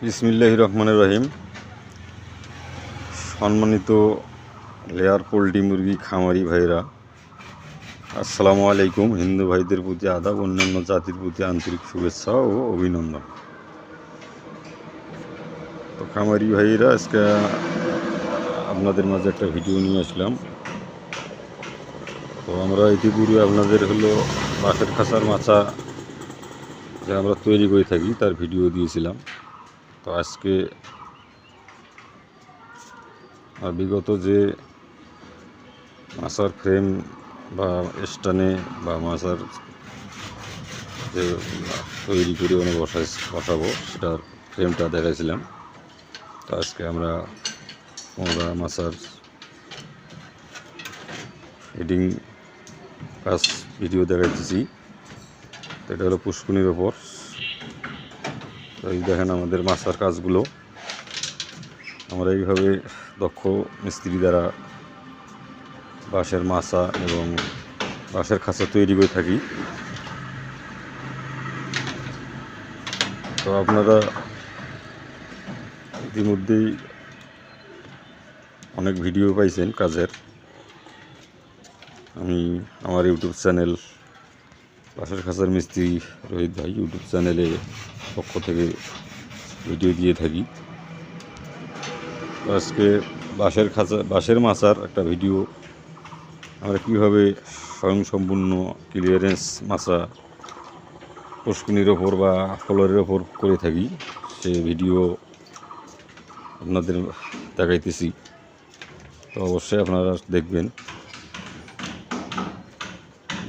বিসমিল্লাহির রহমানির রহিম। সম্মানিত লেয়ার পোল্ট্রি মুরগি খামারি ভাইরা, আসসালামু আলাইকুম। হিন্দু ভাইদের প্রতি আদাব, অন্যান্য জাতির প্রতি আন্তরিক শুভেচ্ছা ও অভিনন্দন। তো খামারি ভাইরা, আজকে আপনাদের মাঝে একটা ভিডিও নিয়ে আসলাম। তো আমরা ইতিপূর্বে আপনাদের বাঁশের খাঁচার মাচা যে আমরা তৈরি করে থাকি তার ভিডিও দিয়েছিলাম। তো আজকে বিগত যে মাছার ফ্রেম বা স্টানে বা মাছার যে তৈরি করে বসাবো সেটার ফ্রেমটা দেখাইছিলাম। তো আজকে আমরা মাছার ফিডিং কাজ ভিডিও দেখাইতেছি। তো এটা হলো পুষ্কুনির ওপর। তো এই দেখেন আমাদের মাছার কাজগুলো আমরা এইভাবে দক্ষ মিস্ত্রি দ্বারা বাঁশের মাচা এবং বাঁশের খাঁচা তৈরি করে থাকি। তো আপনারা ইতিমধ্যেই অনেক ভিডিও পাইছেন কাজের। আমি আমার ইউটিউব চ্যানেল বাঁশের খাঁচার মিস্ত্রি রোহিত ভাই ইউটিউব চ্যানেলে পক্ষ থেকে ভিডিও দিয়ে থাকি। আজকে বাঁশের মাচার একটা ভিডিও আমরা কীভাবে স্বয়ংসম্পূর্ণ ক্লিয়ারেন্স মাচা পুষ্কুনির ওপর বা ফ্লোরের ওপর করে থাকি সে ভিডিও আপনাদের দেখাইতেছি। তো অবশ্যই আপনারা দেখবেন,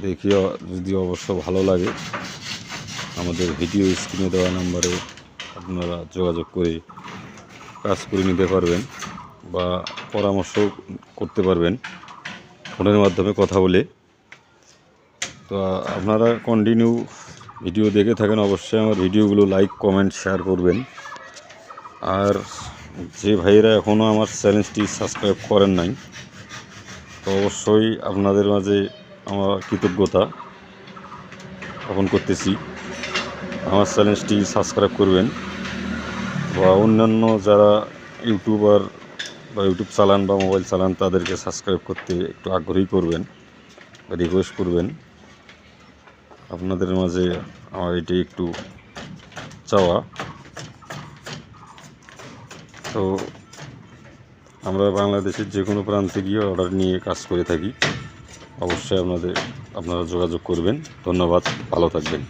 দেখিয়ে যদি অবশ্য ভালো লাগে আমাদের ভিডিও স্ক্রিনে দেওয়া নাম্বারে আপনারা যোগাযোগ করে কাজ করে নিতে পারবেন বা পরামর্শ করতে পারবেন ফোনের মাধ্যমে কথা বলে। তো আপনারা কন্টিনিউ ভিডিও দেখে থাকেন, অবশ্যই আমার ভিডিওগুলো লাইক কমেন্ট শেয়ার করবেন। আর যে ভাইয়েরা এখনও আমার চ্যানেলটি সাবস্ক্রাইব করেন নাই, তো অবশ্যই আপনাদের মাঝে আমার কৃতজ্ঞতা জ্ঞাপন করতেছি। আমার চ্যানেলটি সাবস্ক্রাইব করবেন বা অন্যান্য যারা ইউটিউবার বা ইউটিউব চালান বা মোবাইল চালান তাদেরকে সাবস্ক্রাইব করতে একটু আগ্রহী করবেন বা রিকোয়েস্ট করবেন। আপনাদের মাঝে আমার এটি একটু চাওয়া। তো আমরা বাংলাদেশের যে কোনো প্রান্তে গিয়ে অর্ডার নিয়ে কাজ করে থাকি। অবশ্যই আপনারা যোগাযোগ করবেন। ধন্যবাদ, ভালো থাকবেন।